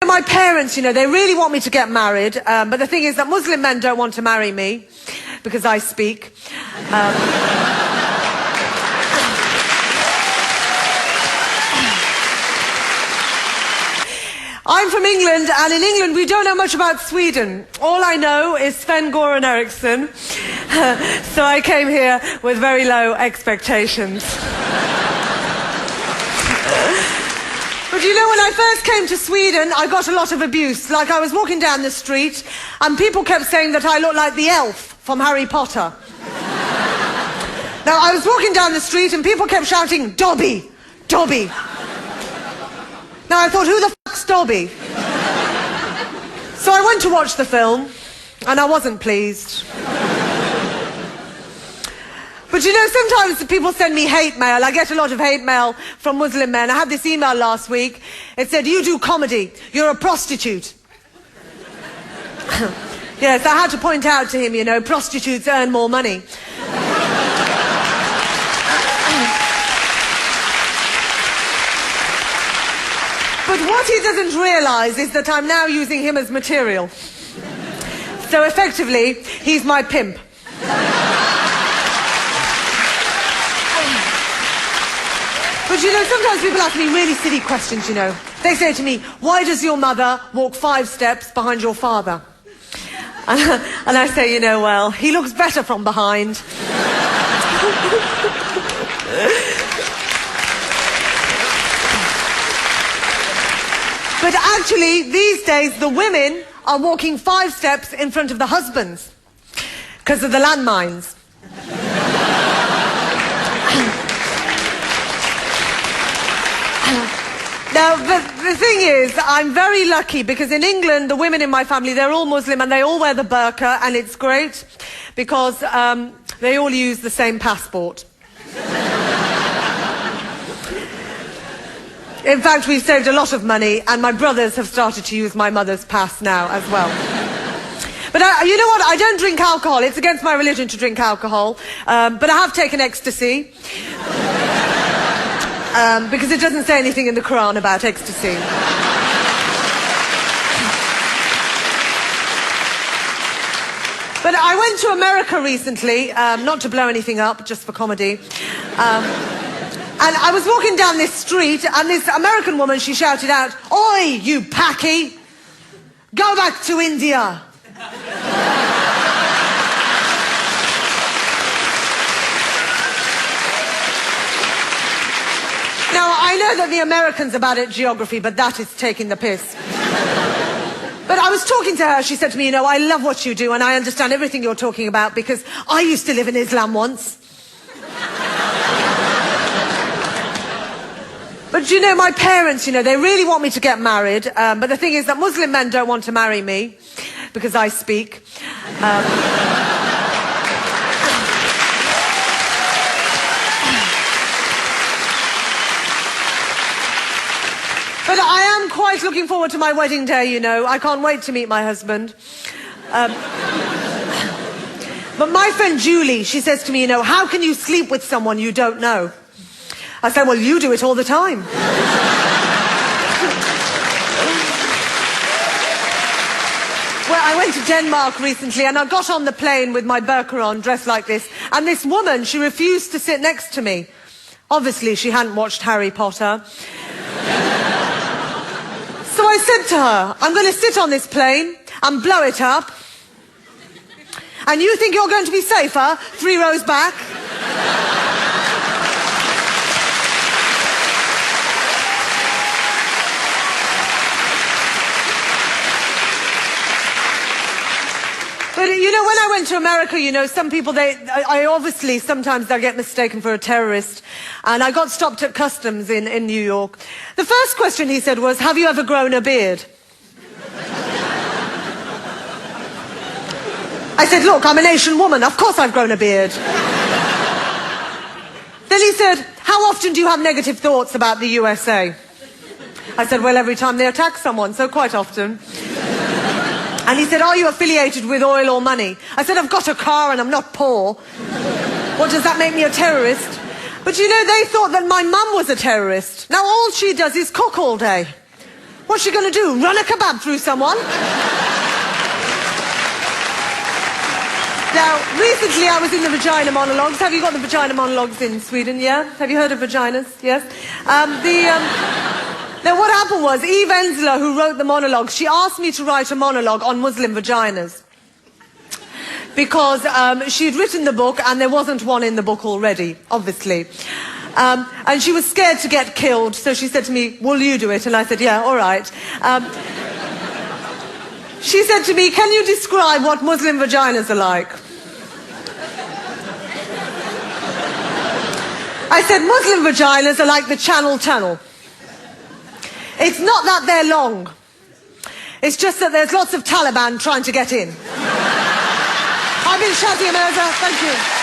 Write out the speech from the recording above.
my parents, you know, they really want me to get married, but the thing is that Muslim men don't want to marry me because I speak. I'm from England, and in England we don't know much about Sweden. All I know is Sven-Göran Eriksson. So I came here with very low expectations. But you know, when I first came to Sweden, I got a lot of abuse. Like, I was walking down the street, and people kept saying that I looked like the elf from Harry Potter. Now, I was walking down the street, and people kept shouting, Dobby! Dobby! Now, I thought, who the fuck's Dobby? So I went to watch the film, and I wasn't pleased. But you know, sometimes people send me hate mail. I get a lot of hate mail from Muslim men. I had this email last week. It said, you do comedy. You're a prostitute. Yes, I had to point out to him, you know, prostitutes earn more money. But what he doesn't realise is that I'm now using him as material. So effectively, he's my pimp. But you know, sometimes people ask me really silly questions, you know. They say to me, why does your mother walk 5 steps behind your father? And I say, you know, well, he looks better from behind. But actually, these days, the women are walking 5 steps in front of the husbands because of the landmines. Now, the thing is, I'm very lucky because in England, the women in my family, they're all Muslim and they all wear the burqa, and it's great because they all use the same passport. In fact, we've saved a lot of money, and my brothers have started to use my mother's pass now as well. But you know what? I don't drink alcohol. It's against my religion to drink alcohol. But I have taken ecstasy. Because it doesn't say anything in the Quran about ecstasy. But I went to America recently, not to blow anything up, just for comedy. And I was walking down this street, and this American woman, she shouted out, "Oi, you Paki! Go back to India!" Now, I know that the Americans are bad at geography, but that is taking the piss. But I was talking to her, she said to me, you know, I love what you do, and I understand everything you're talking about, because I used to live in Islam once. But you know, my parents, you know, they really want me to get married, but the thing is that Muslim men don't want to marry me, because I speak. But I am quite looking forward to my wedding day, you know. I can't wait to meet my husband. But my friend Julie, she says to me, you know, how can you sleep with someone you don't know? I say, well, you do it all the time. Well, I went to Denmark recently, and I got on the plane with my burqa on, dressed like this, and this woman, she refused to sit next to me. Obviously, she hadn't watched Harry Potter. So I said to her, I'm going to sit on this plane and blow it up. And you think you're going to be safer 3 rows back? But you know, when I went to America, you know, some people, sometimes they'll get mistaken for a terrorist. And I got stopped at customs in New York. The first question he said was, have you ever grown a beard? I said, look, I'm an Asian woman. Of course I've grown a beard. Then he said, how often do you have negative thoughts about the USA? I said, well, every time they attack someone, so quite often. And he said, are you affiliated with oil or money? I said, I've got a car and I'm not poor. What, does that make me a terrorist? But you know, they thought that my mum was a terrorist. Now all she does is cook all day. What's she going to do? Run a kebab through someone? Now, recently I was in the vagina monologues. Have you got the vagina monologues in Sweden? Yeah? Have you heard of vaginas? Yes? Now, what happened was, Eve Ensler, who wrote the monologues, she asked me to write a monologue on Muslim vaginas. Because she'd written the book and there wasn't one in the book already, obviously. And she was scared to get killed, so she said to me, will you do it? And I said, yeah, all right. She said to me, can you describe what Muslim vaginas are like? I said, Muslim vaginas are like the Channel Tunnel. It's not that they're long. It's just that there's lots of Taliban trying to get in. I've been Shazia Mirza. Thank you.